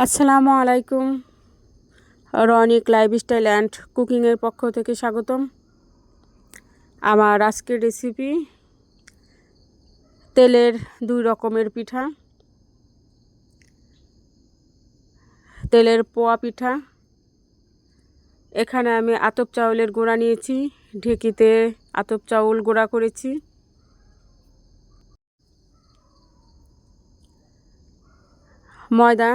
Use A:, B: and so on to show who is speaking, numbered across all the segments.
A: আসসালামু আলাইকুম। Ronik lifestyle and কুকিংয়ের পক্ষ থেকে স্বাগতম। আমার আজকের রেসিপি তেলের 2 রকমের পিঠা, তেলের পোয়া পিঠা। এখানে আমি আতপ চাউলের গুঁড়া নিয়েছি, ঢেঁকিতে আতপ চাউল গুঁড়া করেছি। ময়দা,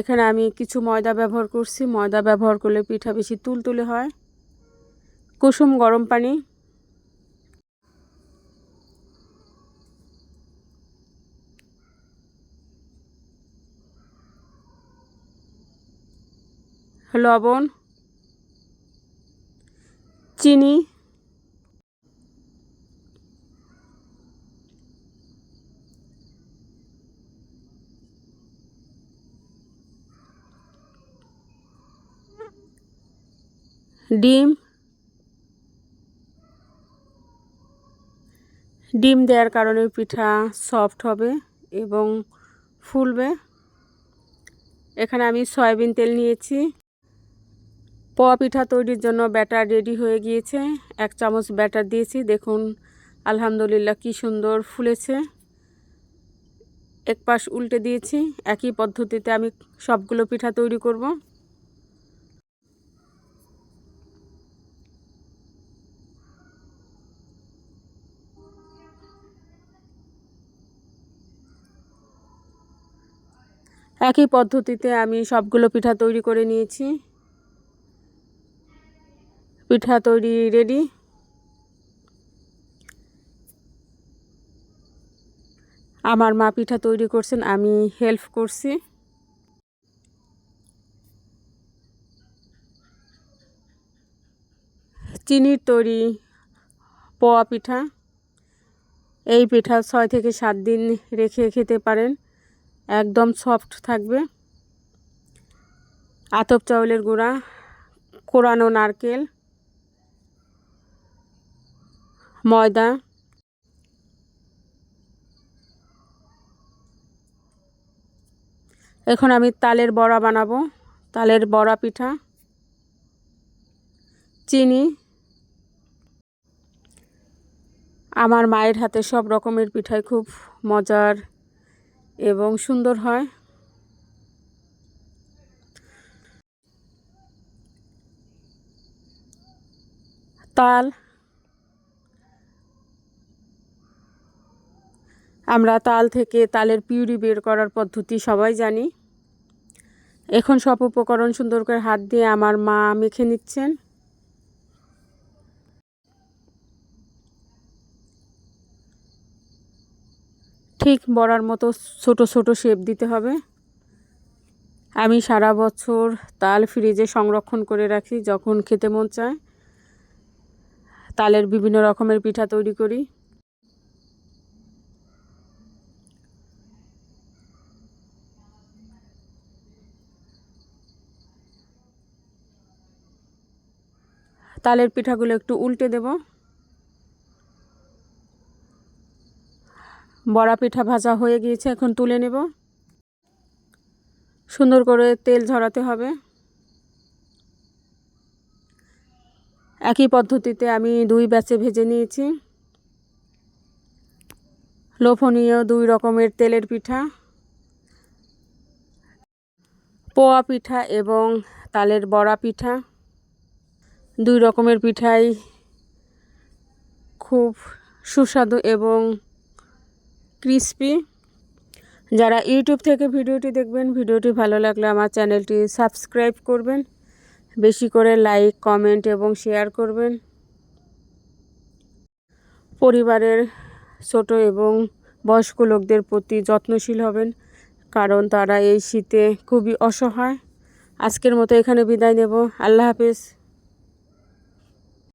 A: এখানে আমি কিছু ময়দা ব্যবহার করছি। ময়দা ব্যবহার করলে পিঠা বেশি তুলতুলে হয়। কুসুম গরম পানি, লবণ, চিনি, ডিম। ডিম দেওয়ার কারণে পিঠা সফট হবে এবং ফুলবে। এখানে আমি সয়াবিন তেল নিয়েছি। পোয়া পিঠা তৈরির জন্য ব্যাটার রেডি হয়ে গিয়েছে। 1 চামচ ব্যাটার দিয়েছি। দেখুন আলহামদুলিল্লাহ কি সুন্দর ফুলেছে। এক পাশ উল্টে দিয়েছি। একই পদ্ধতিতে আমি সবগুলো পিঠা তৈরি করব। একই পদ্ধতিতে আমি সবগুলো পিঠা তৈরি করে নিয়েছি। পিঠা তৈরি রেডি। আমার মা পিঠা তৈরি করছেন, আমি হেল্প করছি। চিনির তৈরি পোয়া পিঠা। এই পিঠা 6 থেকে 7 দিন রেখে খেতে পারেন, একদম সফট থাকবে। আতপ চাউলের গুঁড়া, কোরানো নারকেল, ময়দা, এখন আমি তালের বড়া বানাবো। তালের বড়া পিঠা, চিনি। আমার মায়ের হাতে সব রকমের পিঠাই খুব মজার এবং সুন্দর হয়। তাল, আমরা তাল থেকে তালের পিউরি বের করার পদ্ধতি সবাই জানি। এখন সব উপকরণ সুন্দর করে হাত দিয়ে আমার মা মেখে নিচ্ছেন। ঠিক বড়ার মতো ছোট ছোট শেপ দিতে হবে। আমি সারা বছর তাল ফ্রিজে সংরক্ষণ করে রাখি, যখন খেতে মন চায় তালের বিভিন্ন রকমের পিঠা তৈরি করি। তালের পিঠাগুলো একটু উল্টে দেব। বড়া পিঠা ভাজা হয়ে গিয়েছে, এখন তুলে নেব। সুন্দর করে তেল ঝরাতে হবে। একই পদ্ধতিতে আমি 2 ব্যাচে ভেজে নিয়েছি। লোভনীয় 2 রকমের তেলের পিঠা, পোয়া পিঠা এবং তালের বড়া পিঠা। 2 রকমের পিঠাই খুব সুস্বাদু এবং ক্রিস্পি। যারা ইউটিউব থেকে ভিডিওটি দেখবেন, ভিডিওটি ভালো লাগলে আমার চ্যানেলটি সাবস্ক্রাইব করবেন, বেশি করে লাইক, কমেন্ট এবং শেয়ার করবেন। পরিবারের ছোট এবং বয়স্ক লোকদের প্রতি যত্নশীল হবেন, কারণ তারা এই শীতে খুবই অসহায়। আজকের মতো এখানে বিদায় নেব। আল্লাহ হাফেজ।